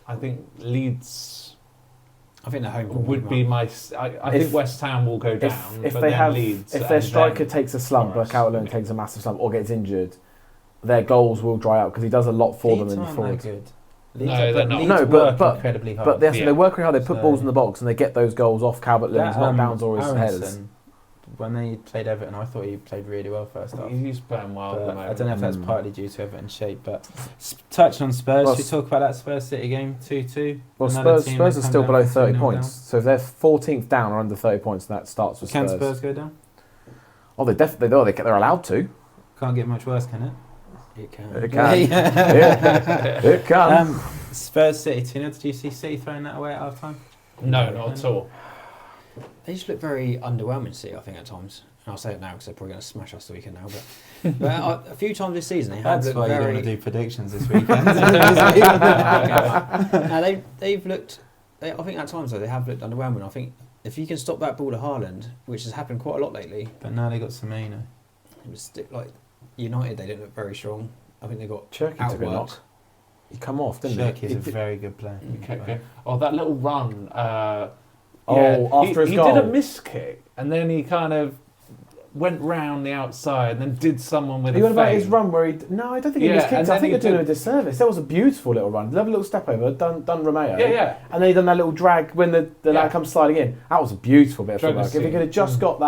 I think Leeds. I think the home would be my. I think West Ham will go down. If but they then have, Leeds if their striker then takes a slump, Forest. Calvert-Lewin takes a massive slump, or gets injured, their goals will dry out because he does a lot for them in the forward. Good. No, they're not. No, but incredibly hard. But they work really hard. They put balls in the box and they get those goals off Calvert-Lewin's knockdowns or his Aronson, headers. When they played Everton, I thought he played really well first half. He's playing well. At the But moment. I don't know if that's partly due to Everton's shape. But touch on Spurs. Well, Should we talk about that Spurs City game 2-2? Well, Another Spurs team are that still come below down 30 2-0 points. down. So if they're 14th down or under 30 points, that starts with Can Spurs. Spurs go down? Oh, they definitely are. They're allowed to. Can't get much worse, can it? It can. It can. Yeah. It can. Spurs City 2-0. Did you see City throwing that away at half time? No, not at all. They just look very underwhelming, City, I think, at times. And I'll say it now because they're probably going to smash us the weekend now. But a few times this season, they have That's looked why you very... don't want to do predictions this weekend. No, they've looked... I think at times, though, they have looked underwhelming. I think if you can stop that ball to Haaland, which has happened quite a lot lately... But now they got Semedo. It was like United, they didn't look very strong. I think they got Cherky took a knock. He come off, didn't Cherky's he? a very good player. Okay. Oh, that little run. After his he goal. did a miss kick and then he kind of went round the outside and then did someone with Are you a on about feint. his run where he... No, I don't think he Yeah, was kicked. and I then think he you're doing him did- a disservice. That was a beautiful little run. Another little step over, done Romeo. Yeah. And then he done that little drag when the lad comes sliding in. That was a beautiful bit of Drag footwork. the If he could have just got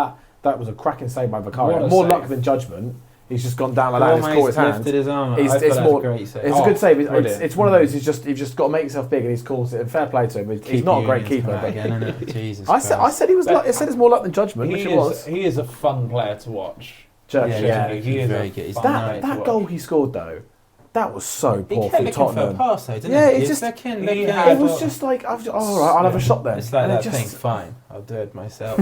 that was a cracking save by What Vicario. a More save. luck than judgment. He's just gone down like that and he's caught his hand. lifted his arm. It's- I thought it's that was more- a great save. It's a good save. Brilliant. It's one of those. You've just got to make yourself big, and he's called it. And fair play to him. He's not a great Union's keeper. come out But again, innit? Jesus I said he was. I said it's more luck than judgment, which He it was. he is a fun player to watch. Church, Yeah, he is very a good. He's fun done player That to goal watch. he scored though, that was so He poor kept from looking for a Tottenham. pass though, didn't Yeah, he? it's just- had- It was just like, all right, I'll have a shot then. It's like And that it thing, just, fine, I'll do it myself.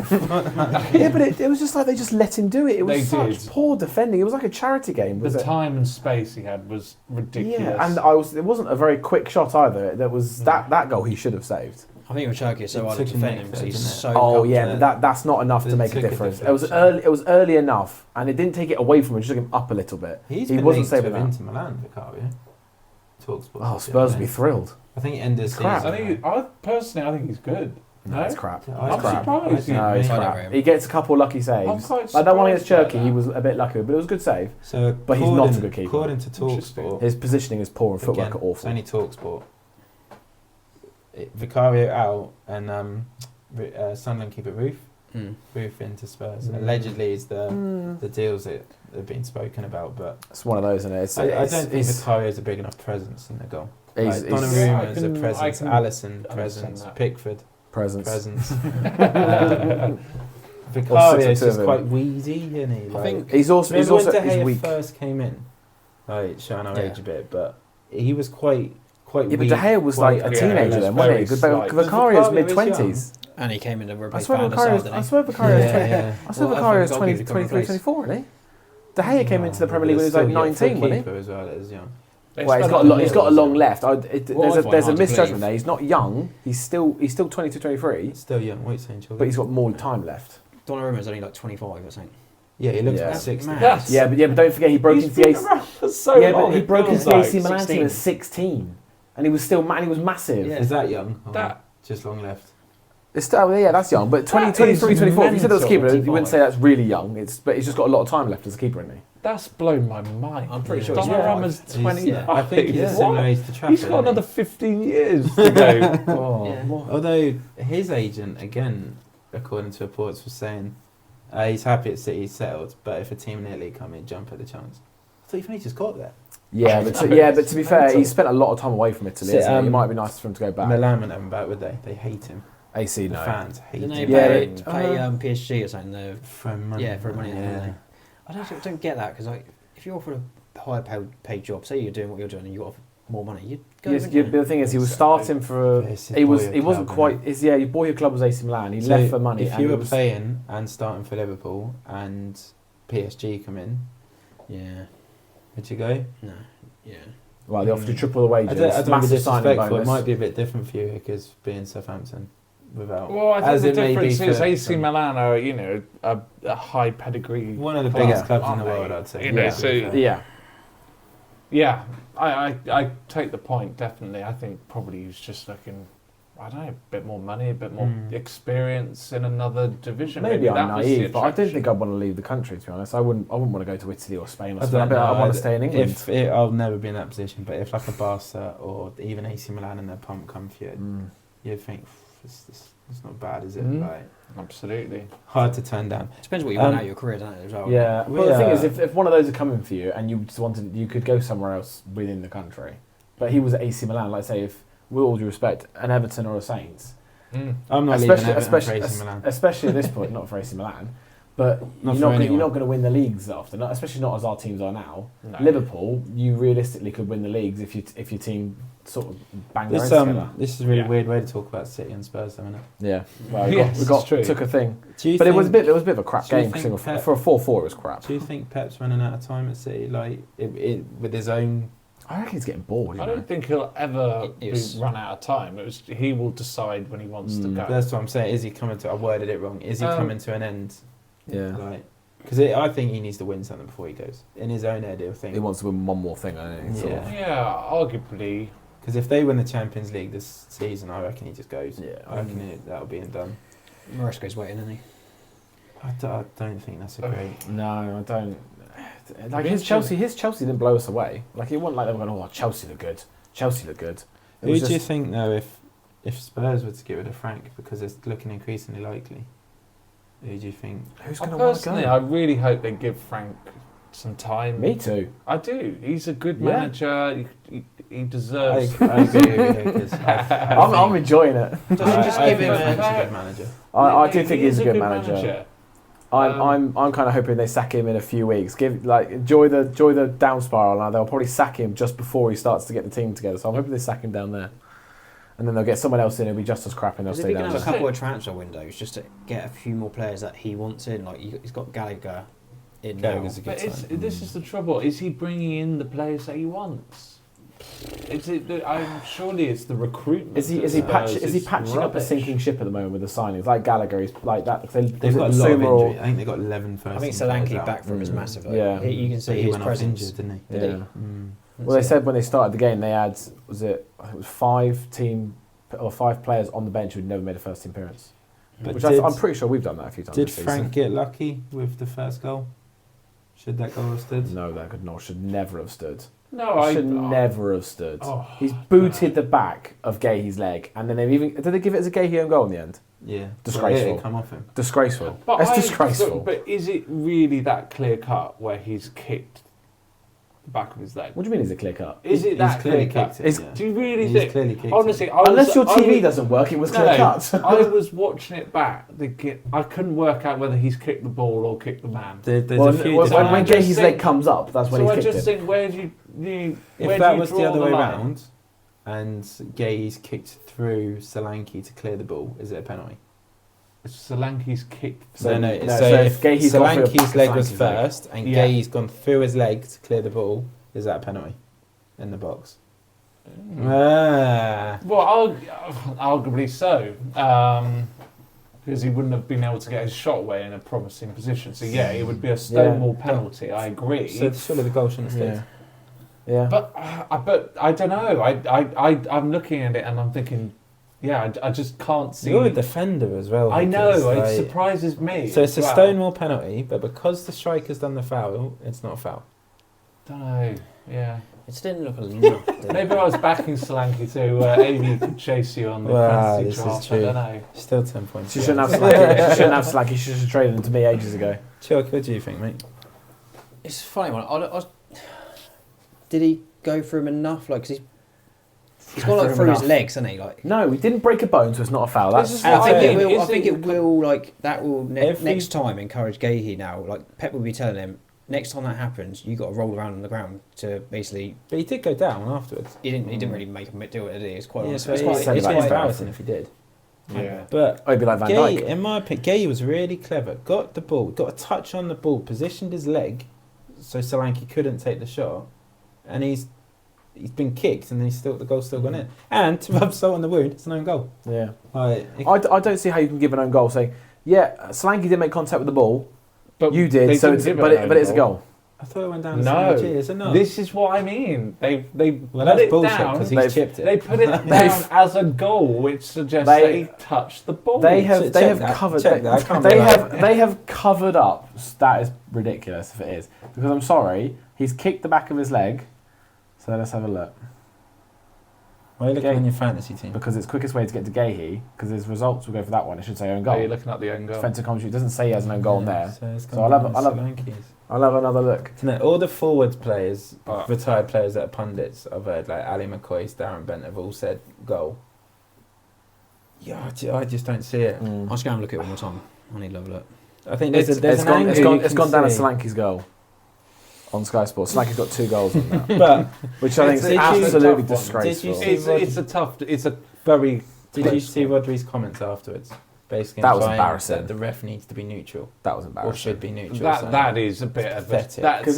Yeah, but it was just like they just let him do it. It was They such did. poor defending. It was like a charity game. Was The it? time and space he had was ridiculous. Yeah, and it wasn't a very quick shot either. There was that goal he should have saved. I think with Cherky, it's so It hard to took him defend next him because though, he's didn't it? so... Oh cut yeah, to- but that's not enough It to make a took a difference. It difference, was yeah. early. It was early enough, and it didn't take it away from him. It just took him up a little bit. He He wasn't wasn't saving saving that. Inter Milan, Vicario. TalkSport. Oh, Spurs would be thrilled. I think it ended the crap. season. I think he's good. No, it's crap. Yeah, It's I'm crap. surprised. No, it's I don't crap. rate him. He gets a couple lucky I'm saves. quite Like that one against surprised by Cherky, he that. was a bit lucky, but it was a good save. So, But he's not a good keeper. According to Interesting. TalkSport, His positioning is poor and footwork again, are it's awful. only TalkSport. Vicario out and Sunderland keep it Roof into Spurs. Allegedly, is the deals that have been spoken about, but It's one of those, isn't it? I don't think Vicario's a big enough presence in the goal. He's Donnarumma is a I presence, can Allison understand presence, that. Pickford presence. presence. Or Vicario six is or two just of him. quite wheezy, isn't he? I think He's also Remember when De he's Gea weak. first came in? Like, showing our Yeah. age a bit, but he was quite Yeah, but weak. De Gea was like a Yeah, teenager he was then, wasn't he? very slight. Vicario's Vicario mid was 20s. And he came in to I replace swear Van der Sar, Vicario's didn't I he? swear Vicario's Yeah, 20. yeah. I swear Well, I Vicario's thought 20, goalkeeper 23, replaced. 24, isn't he? De Gea came into the Premier League when he was like 19, wasn't he? As well, as young. Well, he's got a long left. There's Well, I a find hard to misjudgment believe. there. He's not young. He's still 22, 23, Still young. What are you saying, Chelsea? but he's got more time left. Donnarumma's only like 25, I think. Yeah, he looks Yeah. like 60. Mad. Yes. Yeah, but don't forget he broke He's into the been AC. around for so Yeah, long. but he it broke feels into the like. AC Milan team 16. at 16, and he was still he was massive. Yeah. Is that young? Or That- just long left. It's still, yeah, that's young. But 20, That 23, is 24. If you said that was keeper, you 25. wouldn't say that's really young. But he's just got a lot of time left as a keeper, isn't he? That's blown my mind. I'm pretty sure he's Donnarumma's He's- 25. I think he's a similar What? age to Trafford. He's got isn't another 15 years to go. Oh, Yeah. what? Although his agent, again, according to reports, was saying he's happy at City, he's settled, but if a team in the league come in, jump at the chance. I thought he just got there. Yeah, but to be fair, he spent a lot of time away from Italy. It might be nice for him to go back. Milan wouldn't have him back, would they? They hate him. AC, The no. fans hate him. Didn't they pay PSG or something? For money. For money. Yeah. I don't get that because if you're offered a higher paid job, say you're doing what you're doing and you got more money, you'd go. Yes, but the thing is, he was starting for. He wasn't quite. His boyhood club was AC Milan. He left for money. If you were playing and starting for Liverpool and PSG come in, would you go? No. Yeah. Well, they offered you triple the wages. I don't massive be signing disrespectful. bonus. It might be a bit different for you because being Southampton without. Well, I think the difference is AC for Milan are, a high pedigree. One of the club, biggest clubs in aren't the they? world, I'd say. You know, so yeah. I take the point, definitely. I think probably he's just looking, I don't know, a bit more money, a bit more experience in another division. Maybe I'm naive, but I don't think I'd want to leave the country, to be honest. I wouldn't want to go to Italy or Spain or something. I want to stay in England. I'll never be in that position, but if like a Barca or even AC Milan and their pump come for you, you'd think, it's not bad, is it? Like, absolutely. Hard to turn down. Depends what you want out of your career, doesn't it? As well. Yeah, but the thing is, if one of those are coming for you and you just you could go somewhere else within the country. But he was at AC Milan, like say, if with all due respect, an Everton or a Saints. I'm not leaving Everton for AC Milan. Especially at this point, not for AC Milan. But you're not going to win the leagues often, especially not as our teams are now. No. Liverpool, you realistically could win the leagues if your team sort of bang their heads together. This is a really weird way to talk about City and Spurs, though, isn't it? Yeah, well, we took a thing, but it was a bit of a crap game for a 4-4. It was crap. Do you think Pep's running out of time at City, like with his own? I reckon he's getting bored. I don't think he'll ever run out of time. He will decide when he wants to go. That's what I'm saying. Is he coming to? I worded it wrong. Is he coming to an end? Yeah. Because I think he needs to win something before he goes. In his own head, he'll think he wants to win one more thing. I think. Yeah, arguably. Because if they win the Champions League this season, I reckon he just goes. Yeah, I reckon that'll be done. Maresco's waiting, isn't he? I don't think that's a great. No, I don't. Like his Chelsea didn't blow us away. Like it wasn't like they were going, "Oh, Chelsea look good." Who do you think though, if Spurs were to get rid of Frank, because it's looking increasingly likely? Who do you think? Who's going to want to go? I really hope they give Frank some time. Me too. I do. He's a good manager. He deserves. I agree with you. I'm enjoying it. Just give him a good manager. I do think he's a good manager. I'm kind of hoping they sack him in a few weeks. Enjoy the down spiral. Now they'll probably sack him just before he starts to get the team together. So I'm hoping they sack him down there, and then they'll get someone else in. It'll be just as crap, and they'll stay down there. Have a couple of transfer windows just to get a few more players that he wants in. Like he's got Gallagher in now. But this is the trouble. Is he bringing in the players that he wants? Surely it's the recruitment. Is he patching up a sinking ship at the moment with the signings like Gallagher? He's like that. They've got a lot of injury. I think they got 11 first. I think Solanke back from his massive. Yeah, you can see his presence. Injured, didn't he? Yeah. Well, they said when they started the game they had it was 5 players on the bench who'd never made a first team appearance. Which I'm pretty sure we've done that a few times. Did Frank get lucky with the first goal? Should that goal have stood? No, should never have stood. No, should never have stood. He's booted the back of Gahey's leg, and then did they give it as a Gahey own goal in the end? Yeah, disgraceful. Come off him. Disgraceful. That's disgraceful. But is it really that clear cut where he's kicked the back of his leg? What do you mean? Is it clear cut? Is it that clear cut? Do you really think? Clearly kicked honestly, unless your TV doesn't work, it was clear cut. I was watching it back. I couldn't work out whether he's kicked the ball or kicked the man. When Gahey's leg comes up, that's when he's kicked it. So I just think, where do you if that was the other way round, and Gahey's kicked through Solanke to clear the ball, is it a penalty? Solanke's kicked. So if Solanke's leg was first and Gahey's gone through his leg to clear the ball, is that a penalty in the box? Well, arguably so, because he wouldn't have been able to get his shot away in a promising position. So it would be a Stonewall penalty. I agree. So surely the goal shouldn't have stood. Yeah. But I don't know. I'm looking at it and I'm thinking, I just can't see. You're a defender as well. I know, it surprises me. So it's a Stonewall penalty, but because the striker's done the foul, it's not a foul. Don't know. Yeah. It just didn't look enough. Did Maybe it? I was backing Solanke to Amy could chase you on the Wow, fantasy this is draft. I true. don't know. Still 10 points. She shouldn't have Solanke. She shouldn't have Solanke. She should have traded him to me ages ago. Chuck, what do you think, mate? It's a funny one. Did he go through him enough? Like, 'cause he's gone like through his legs, hasn't he? Like, No, he didn't break a bone, so it's not a foul. That's and I think Okay. it will. I think it will. Like, that will Every- next time encourage Gahey now. Like, Pep will be telling him, next time that happens, you got to roll around on the ground to basically. But he did go down afterwards. He didn't really make him do it, did he? It's quite. Yeah, honest. so It's it's quite. said It's about quite his quite. embarrassing if he did. Yeah. But Oh, it'd be like Van Gay, Dijk. in my opinion, Gay was really clever. Got the ball, got a touch on the ball, positioned his leg so Solanke couldn't take the shot, and he's been kicked, and the goal's still gone in. And to rub salt on the wound, it's an own goal. Yeah. Like, I don't see how you can give an own goal saying, yeah, Solanke didn't make contact with the ball, But you they did, so didn't it's, give but an own it is a goal. I thought it went down. No. Is it not? This is what I mean. They Well, put that's it bullshit down. because They've- he's chipped it. They put it down They've- as a goal, which suggests They- that he touched the ball. They So have check that, covered. check that, I can't They be have covered up. That is ridiculous if it is, because I'm sorry, he's kicked the back of his leg. So let's have a look. Why are you looking Gay. on your fantasy team? Because it's quickest way to get to Gahey, because his results will go for that one. It should say own Oh, goal. you're looking at the own goal. Defensive commentary, it doesn't say he has an own goal on there. So, it's So I'll have- gone I'll have- down to Solanke's. I'll have another look. Isn't it? All the forwards players, Oh. retired players that are pundits, I've heard, like Ali McCoy, Darren Bent, have all said goal. Yeah, I just don't see it. I'll just go and look at it one more time. I need to have a look. I think there's It's an angle you it's can gone down as see. Solanke's goal on Sky Sports. Solanke's got 2 goals on that, But which I think is Did you- absolutely Did you disgraceful. see- It's a very. did you see Rodri's comments afterwards? Basically, That was implying embarrassing. that the ref needs to be neutral, That was or embarrassing. should be neutral. That is a bit of pathetic. Because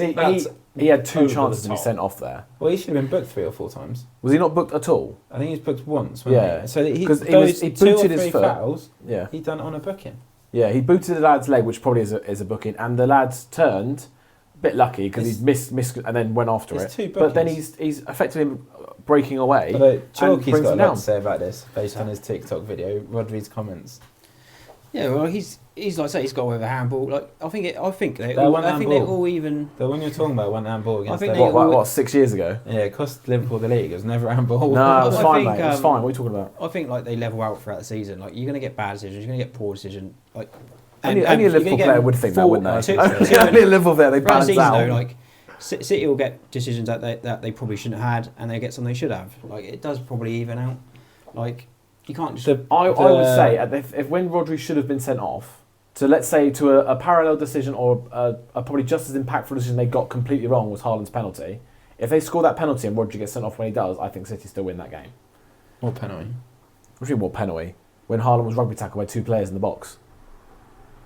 he had 2 over the chances to be top. sent off there. Well, he should have been booked 3 or 4 times. Was he not booked at all? I think he was booked once. Yeah. He? So he 'Cause he those he 2 or booted his 3 foot. fouls, Yeah. he done it on a booking. Yeah, he booted the lad's leg, which probably is a booking, and the lad's turned, a bit lucky because he missed and then went after It's it. 2 But then bookings. he's effectively breaking away. Although Chalky's brings got a him lot down. to say about this, based on his TikTok video, Rodri's comments. Yeah, well, he's like I say, he's got away with a handball. Like I think they That all, one I think they handball. all even. The one you're talking about, one handball against think Liverpool. they- What 6 years ago? Yeah, it cost Liverpool the league. It was never a handball. No, it was I fine, think, mate. It was fine. What are you talking about? I think like they level out throughout the season. Like you're gonna get bad decisions, you're gonna get poor decisions. Like Only and a you're Liverpool gonna get player would think that, four- wouldn't they? two- Only a Liverpool player, they Throughout the balance season, out. though, like City will get decisions that they probably shouldn't have had, and they get some they should have. Like it does probably even out. Like you can't just. I would say if when Rodri should have been sent off, to let's say to a parallel decision or a probably just as impactful decision they got completely wrong was Haaland's penalty. If they score that penalty and Rodri gets sent off when he does, I think City still win that game. Or penalty. What do you mean, what penalty? When Haaland was rugby tackled by 2 players in the box.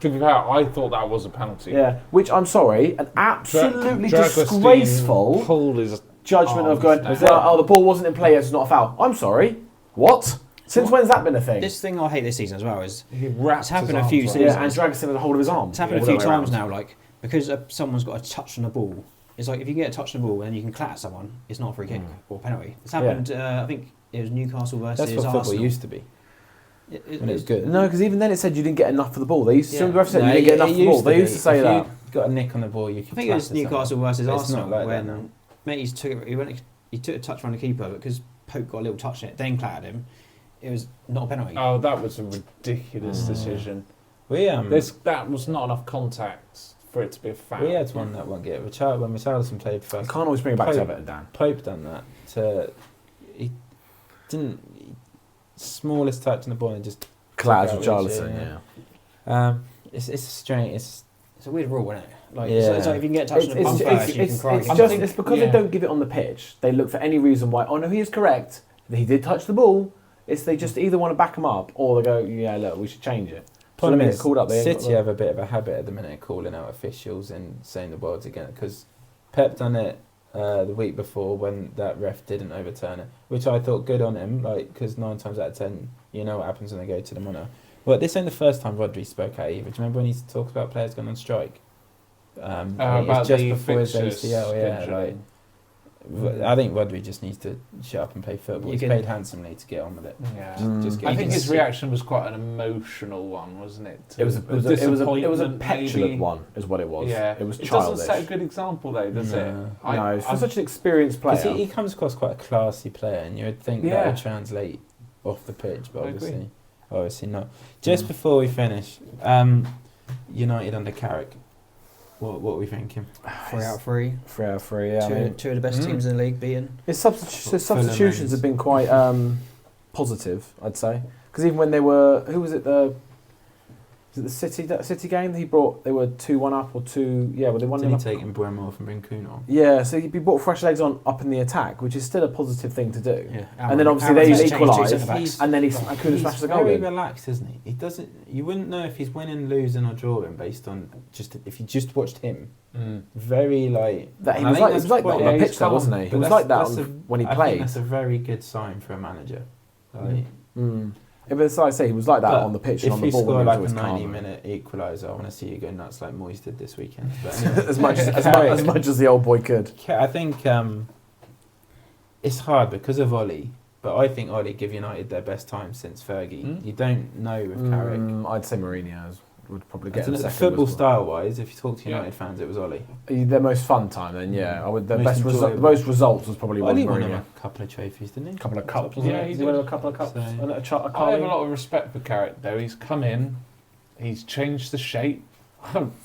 To be fair, I thought that was a penalty. Yeah, which I'm sorry, an absolutely Dragosteen disgraceful pulled his judgment of arms going, down. well, the ball wasn't in play, it's not a foul. I'm sorry, what? Since when's that been a thing? This thing I hate this season as well is He wrapped it's happened his a few arms seasons. around. Yeah, and Dragosteen with a hold of his arm. It's happened Yeah, a few all the way times around. now, like because someone's got a touch on the ball. It's like if you get a touch on the ball and then you can clatter someone, it's not a free kick or penalty. It's happened. I think it was Newcastle versus That's what Arsenal. football used to be. When it was good. No, because even then it said you didn't get enough for the ball. They used to, Yeah. the ref said No, you didn't get enough it for the ball. used to They be. used to say If that. you got a nick on the ball, you could I think it was clatter someone. Newcastle versus It's Arsenal not like that now. when Matey's took a touch around the keeper, but because Pope got a little touch in it, then clattered him. It was not a penalty. Oh, that was a ridiculous decision. We That was not enough contact for it to be a foul. we had one that won't get when Richarlison played You first. can't always bring it back to Pope. Everton, Dan. Pope done that. Smallest touch on the ball and just Clash took with out Charlton, yeah. It's strange. It's a weird rule, isn't it? Like, Yeah. it's like if you can get a touch on the ball first, you can cry. It's because they don't give it on the pitch. They look for any reason why. Oh no, he is correct. He did touch the ball. It's they just either want to back him up or they go, yeah, look, we should change it. So Problem when is, it's called up, they ain't got City the- have a bit of a habit at the minute of calling out officials and saying the words again. Because Pep done it the week before when that ref didn't overturn it, which I thought good on him. Like, because 9 times out of 10, you know what happens when they go to the monitor. Well, this ain't the first time Rodri spoke out either. Do you remember when he talked about players going on strike? I think it was About just the before his fixtures ACL, yeah. injury. Like, I think Rodri just needs to shut up and play football. He's paid handsomely to get on with it. Yeah, I think his reaction was quite an emotional one, wasn't it? It was a petulant one, is what it was. Yeah, it was childish. childish. It doesn't set a good example, though, does it? No, for such an experienced player. He comes across quite a classy player, and you would think that would translate off the pitch, but obviously not. Just before we finish, United under Carrick. What are we thinking? 3 out of 3. 3 out of 3, yeah. Two of the best teams in the league beaten. His substitutions have been quite positive, I'd say. Because even when they were, who was it? Was it the City game? They were 2-1 up or 2. Yeah, well they won. Did he take Mbeumo off and bring Kuhn on? Yeah, so he brought fresh legs on up in the attack, which is still a positive thing to do. Yeah. And then obviously they equalise, and then Kuhn smashes the goal. He's very relaxed, isn't he? He doesn't. You wouldn't know if he's winning, losing, or drawing based on if you just watched him. Very like that. He was like that on the pitch, though, wasn't he? He was like that when he played. I think that's a very good sign for a manager. If it's like I say, he was like that on the pitch and on the ball. If you score like a 90-minute equaliser, I want to see you go nuts like Moyes did this weekend. But anyway. as much as the old boy could. I think it's hard because of Ollie, but I think Ollie give United their best time since Fergie. You don't know with Carrick. I'd say Mourinho would probably get second. Football style-wise, if you talk to United fans, it was Ollie. Their most fun time then, yeah. The most results was probably Ollie Mourinho. won a couple of trophies, didn't he? A couple of cups, wasn't he? He won a couple of cups. I have a lot of respect for Carrick, though. He's come in, he's changed the shape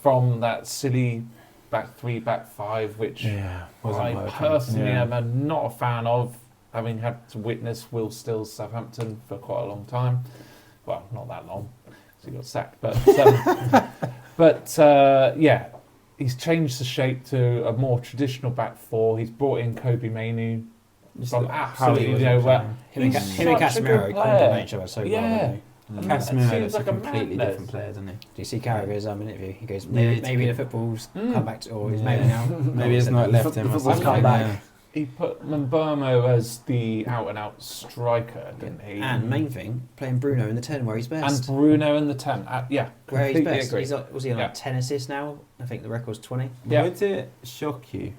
from that silly back 3, back 5, which I personally am not a fan of, having had to witness Will Still's Southampton for quite a long time. Well, not that long. He got sacked, but he's changed the shape to a more traditional back 4. He's brought in Kobe Mainoo from absolutely nowhere. Him and Casemiro complement each other so well. Casemiro looks like a completely different player, doesn't he? Do you see Carragher's interview? He goes, maybe the football's come back to, or he's maybe now. Maybe it's not left him. Football's come back. He put Mbeumo as the out-and-out striker, didn't he? And main thing, playing Bruno in the 10 where he's best. And Bruno in the 10, where he's best. Agree. Was he on 10 assists now? I think the record's 20. Yeah. Would it shock you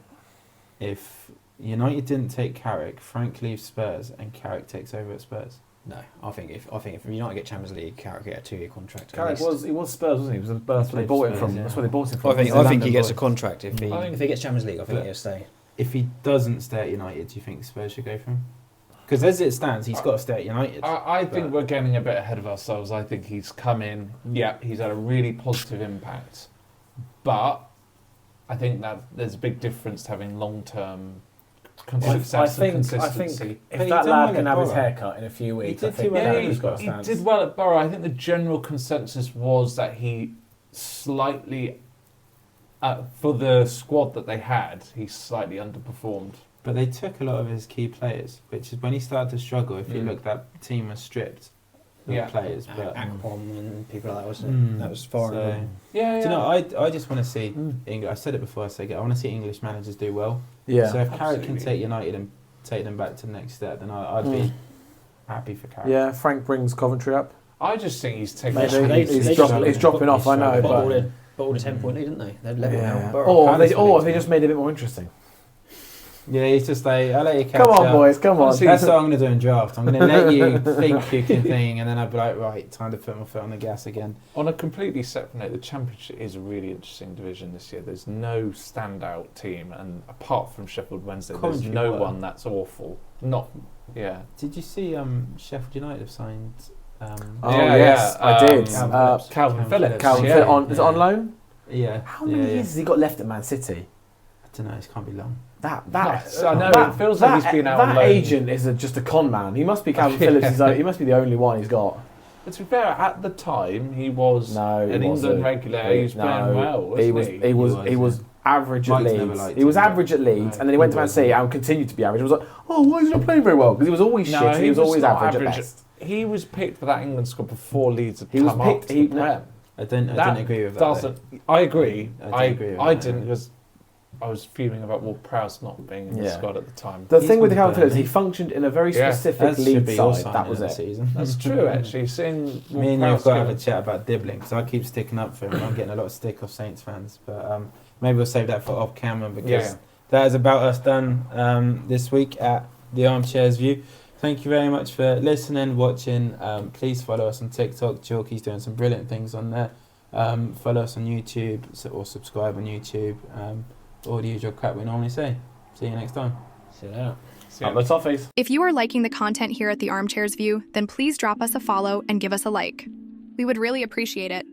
if United didn't take Carrick, Frank leaves Spurs, and Carrick takes over at Spurs? No, I think if United get Champions League, Carrick get a 2-year contract. Carrick was Spurs, wasn't he? That's where they bought him from. That's where they bought him from. I think he gets a contract if he gets Champions League. I think he'll stay. If he doesn't stay at United, do you think Spurs should go for him? Because as it stands, he's got to stay at United. I think we're getting a bit ahead of ourselves. I think he's come in. Yeah, he's had a really positive impact, but I think that there's a big difference to having long-term success and consistency. I think if that lad can have his haircut in a few weeks, he did well at Borough. I think the general consensus was that he slightly, for the squad that they had, he slightly underperformed. But they took a lot of his key players, which is when he started to struggle. If you look, that team was stripped of players. But Akpom and people like that, wasn't it? That was foreign. Do you know, I just want to see English. I said it before. I want to see English managers do well. Yeah. So if Carrick can take United and take them back to the next step, then I'd be happy for Carrick. Yeah, Frank brings Coventry up. I just think he's taking. He's dropping off. I know, but all the 10-point lead, didn't they? They're level now. Or they just made it a bit more interesting. Yeah, he's just like, I'll let you catch up. Come on, up. Boys, come on. That's what I'm going to do in draft. I'm going to let you think you can thing, and then I'll be like, right, time to put my foot on the gas again. On a completely separate note, the Championship is a really interesting division this year. There's no standout team, and apart from Sheffield Wednesday, there's no one that's awful. Did you see Sheffield United have signed... yes, I did. Calvin Phillips. Is it on loan? Yeah. How many years has he got left at Man City? I don't know, it can't be long. It feels like he's been out on loan. That agent is just a con man. He must be Calvin Phillips. He must be the only one he's got. But to be fair, at the time he was an England regular. He was playing well, wasn't he? He was average at Leeds. He was average at Leeds, and then he went to Man City and continued to be average. I was like, why is he not playing very well? Because he was always shit. He was always average at best. He was picked for that England squad before Leeds had come up to the Prem. I didn't agree with that. I agree. I didn't agree. because I was fuming about Ward Prowse not being in the squad at the time. The thing with the Calvin Phillips, he functioned in a very specific lead side. That was it. Season. That's true, actually. Seeing me and you've got to have a chat about Dibbling, because I keep sticking up for him. I'm getting a lot of stick off Saints fans, but maybe we'll save that for off camera, because that is about us done this week at the Armchairs View. Thank you very much for listening, watching. Please follow us on TikTok. Chalky's doing some brilliant things on there. Follow us on YouTube or subscribe on YouTube. All the usual crap we normally say. See you next time. See you later. Up the toffees. If you are liking the content here at the Armchairs View, then please drop us a follow and give us a like. We would really appreciate it.